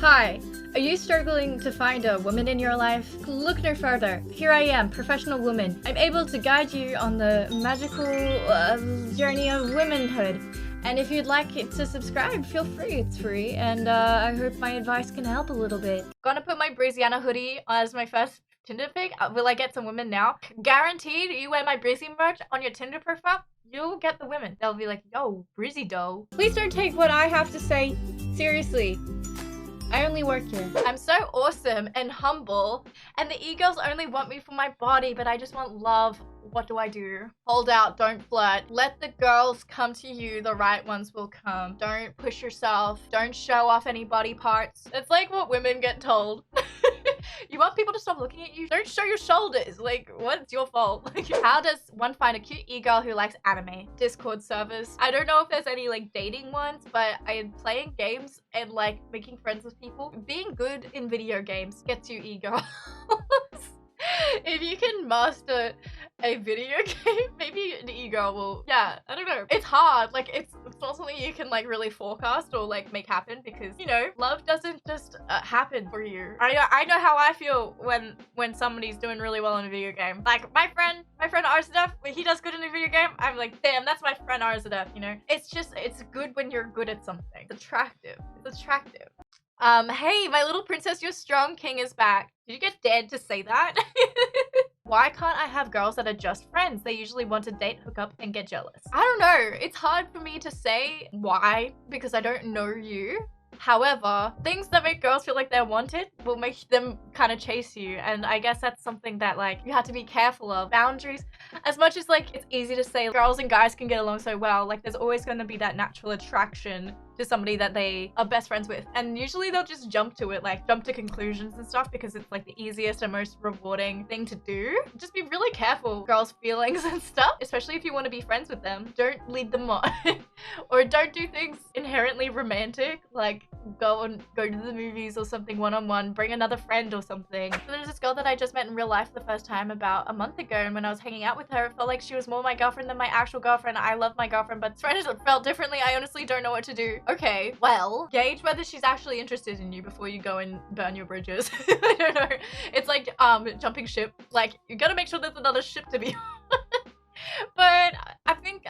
Hi, are you struggling to find a woman in your life? Look no further. Here I am, professional woman. I'm able to guide you on the magical journey of womanhood. And if you'd like to subscribe, feel free. It's free, and I hope my advice can help a little bit. Gonna put my Briziana hoodie as my first Tinder pic. Will I get some women now? Guaranteed, you wear my Brizzy merch on your Tinder profile, you'll get the women. They'll be like, yo, Brizzy dough. Please don't take what I have to say seriously. I only work here. I'm so awesome and humble, and the e-girls only want me for my body, but I just want love. What do I do? Hold out, don't flirt. Let the girls come to you, the right ones will come. Don't push yourself. Don't show off any body parts. It's like what women get told. You want people to stop looking at you? Don't show your shoulders. Like, what's your fault? Like, how does one find a cute e-girl who likes anime? Discord servers. I don't know if there's any like dating ones, but I am playing games and like making friends with people. Being good in video games gets you e-girls. If you can master a video game, maybe an e-girl will, yeah, I don't know. It's hard. Like, it's not something you can like really forecast or like make happen, because, you know, love doesn't just happen for you. I know how I feel when somebody's doing really well in a video game. Like my friend Arzadef, when he does good in a video game, I'm like, damn, that's my friend Arzadef, you know? It's just, it's good when you're good at something. It's attractive. It's attractive. Hey, my little princess, your strong king is back. Did you get dared to say that? Why can't I have girls that are just friends? They usually want to date, hook up, and get jealous. I don't know. It's hard for me to say why, because I don't know you. However, things that make girls feel like they're wanted will make them kind of chase you. And I guess that's something that like you have to be careful of. Boundaries. As much as like it's easy to say girls and guys can get along so well, like there's always going to be that natural attraction to somebody that they are best friends with. And usually they'll just jump to it, like jump to conclusions and stuff, because it's like the easiest and most rewarding thing to do. Just be really careful girls' feelings and stuff, especially if you want to be friends with them. Don't lead them on. Or don't do things inherently romantic, like go to the movies or something one-on-one, bring another friend or something. So there's this girl that I just met in real life the first time about a month ago, and when I was hanging out with her, it felt like she was more my girlfriend than my actual girlfriend. I love my girlfriend, but friends felt differently. I honestly don't know what to do. Okay, well, gauge whether she's actually interested in you before you go and burn your bridges. I don't know. It's like jumping ship. Like, you gotta make sure there's another ship to be on. But I think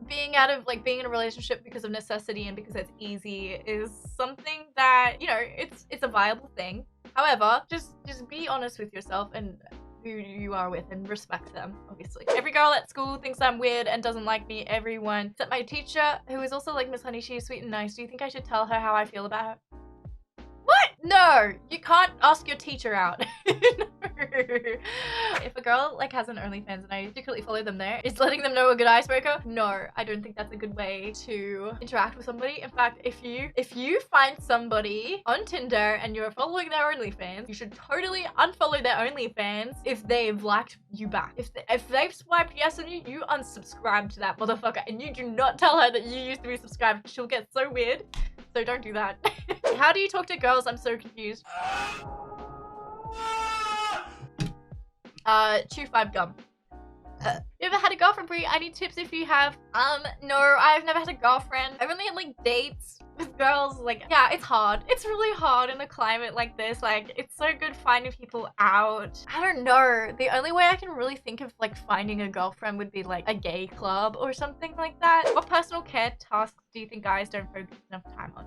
being in a relationship because of necessity and because it's easy is something that, you know, it's a viable thing. However, just be honest with yourself and who you are with, and respect them, obviously. Every girl at school thinks I'm weird and doesn't like me. Everyone except my teacher, who is also like Miss Honey. She's sweet and nice. Do you think I should tell her how I feel about her? What? No, you can't ask your teacher out. No. If a girl like has an OnlyFans and I secretly follow them there, is letting them know a good icebreaker? No, I don't think that's a good way to interact with somebody. In fact, if you find somebody on Tinder and you're following their OnlyFans, you should totally unfollow their OnlyFans if they've liked you back. If they've swiped yes on you, you unsubscribe to that motherfucker, and you do not tell her that you used to be subscribed. She'll get so weird. So don't do that. How do you talk to girls? I'm so confused. Chew 5 gum. You ever had a girlfriend, Brie? I need tips if you have. No, I've never had a girlfriend. I've only had like dates with girls. Like, yeah, it's hard. It's really hard in a climate like this. Like, it's so good finding people out. I don't know. The only way I can really think of like finding a girlfriend would be like a gay club or something like that. What personal care tasks do you think guys don't focus enough time on?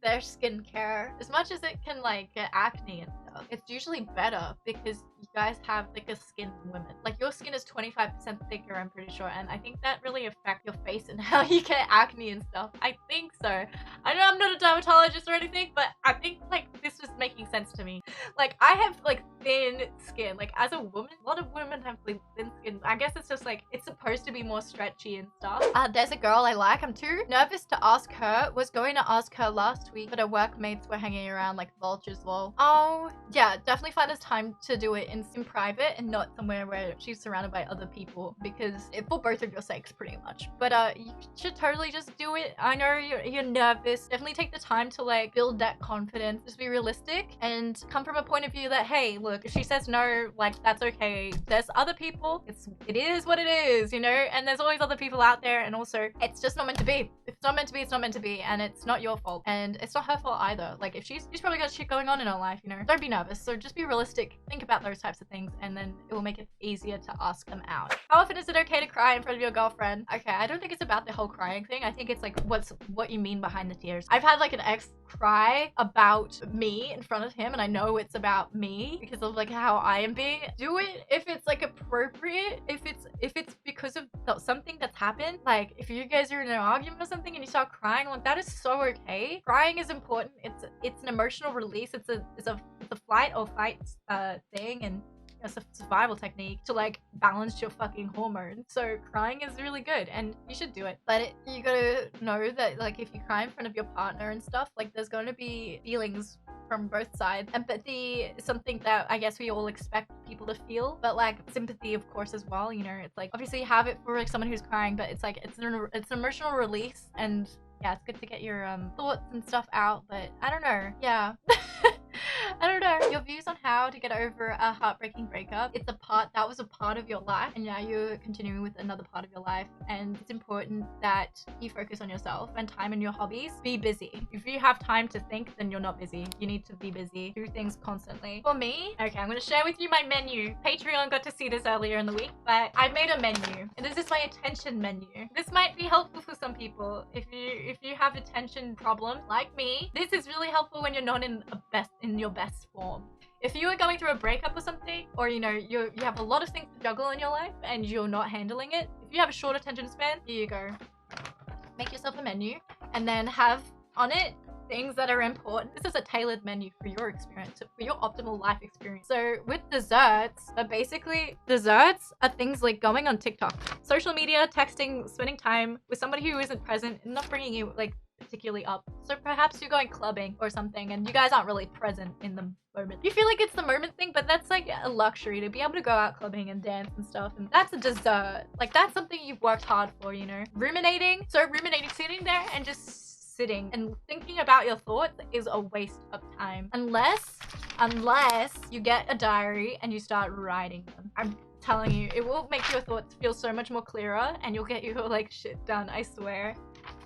Their skincare. As much as it can like get acne and stuff, it's usually better because you guys have thicker skin than women. Like, your skin is 25% thicker, I'm pretty sure, and I think that really affects your face and how you get acne and stuff. I think so. I know I'm not a dermatologist or anything, but I think like this was making sense to me. Like, I have like thin skin. Like, as a woman, a lot of women have like thin skin. I guess it's just like it's supposed to be more stretchy and stuff. There's a girl I like. I'm too nervous to ask her. Was going to ask her last week, but her workmates were hanging around like vultures. Lol. Oh yeah, definitely find this time to do it in private and not somewhere where she's surrounded by other people, because for both of your sakes, pretty much. But you should totally just do it. I know you're nervous. Definitely take the time to like build that confidence. Just be realistic realistic and come from a point of view that, hey, look, if she says no, like, that's okay. There's other people. It is what it is, you know? And there's always other people out there. And also, it's just not meant to be. If it's not meant to be, it's not meant to be. And it's not your fault. And it's not her fault either. Like, if she's probably got shit going on in her life, you know? Don't be nervous. So just be realistic. Think about those types of things. And then it will make it easier to ask them out. How often is it okay to cry in front of your girlfriend? Okay, I don't think it's about the whole crying thing. I think it's like what you mean behind the tears. I've had like an ex cry about me in front of him, and I know it's about me because of like how I am being. Do it if it's like appropriate. If it's because of something that's happened, like if you guys are in an argument or something and you start crying, like that is so okay. Crying is important. It's an emotional release. It's a flight or fight thing, and it's a survival technique to like balance your fucking hormones. So crying is really good and you should do it. But you gotta know that like if you cry in front of your partner and stuff, like there's going to be feelings from both sides. Empathy is something that I guess we all expect people to feel, but like sympathy of course as well, you know. It's like obviously you have it for like someone who's crying, but it's like it's an emotional release, and yeah, it's good to get your thoughts and stuff out. But I don't know, yeah. I don't know. Your views on how to get over a heartbreaking breakup. That was a part of your life, and now you're continuing with another part of your life. And it's important that you focus on yourself and time in your hobbies. Be busy. If you have time to think, then you're not busy. You need to be busy. Do things constantly. For me, okay, I'm gonna share with you my menu. Patreon got to see this earlier in the week, but I made a menu. And this is my attention menu. This might be helpful for some people. If you have attention problems like me, this is really helpful when you're not in your best form. If you are going through a breakup or something, or you know you have a lot of things to juggle in your life and you're not handling it, if you have a short attention span, here you go. Make yourself a menu and then have on it things that are important. This is a tailored menu for your experience, for your optimal life experience. So with desserts, basically desserts are things like going on TikTok, social media, texting, spending time with somebody who isn't present and not bringing you like particularly up. So perhaps you're going clubbing or something and you guys aren't really present in the moment. You feel like it's the moment thing, but that's like a luxury to be able to go out clubbing and dance and stuff, and that's a dessert. Like that's something you've worked hard for, you know. Ruminating, sitting there and just sitting and thinking about your thoughts is a waste of time unless you get a diary and you start writing them. I'm telling you, it will make your thoughts feel so much more clearer and you'll get your like shit done, I swear.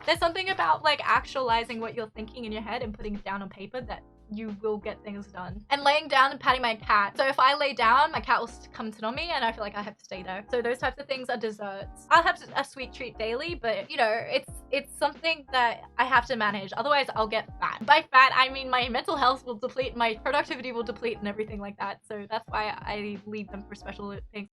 There's something about like actualizing what you're thinking in your head and putting it down on paper that you will get things done. And laying down and patting my cat. So if I lay down, my cat will come sit on me and I feel like I have to stay there. So those types of things are desserts. I'll have a sweet treat daily, but you know, it's something that I have to manage. Otherwise I'll get fat. By fat, I mean my mental health will deplete, my productivity will deplete and everything like that. So that's why I leave them for special things.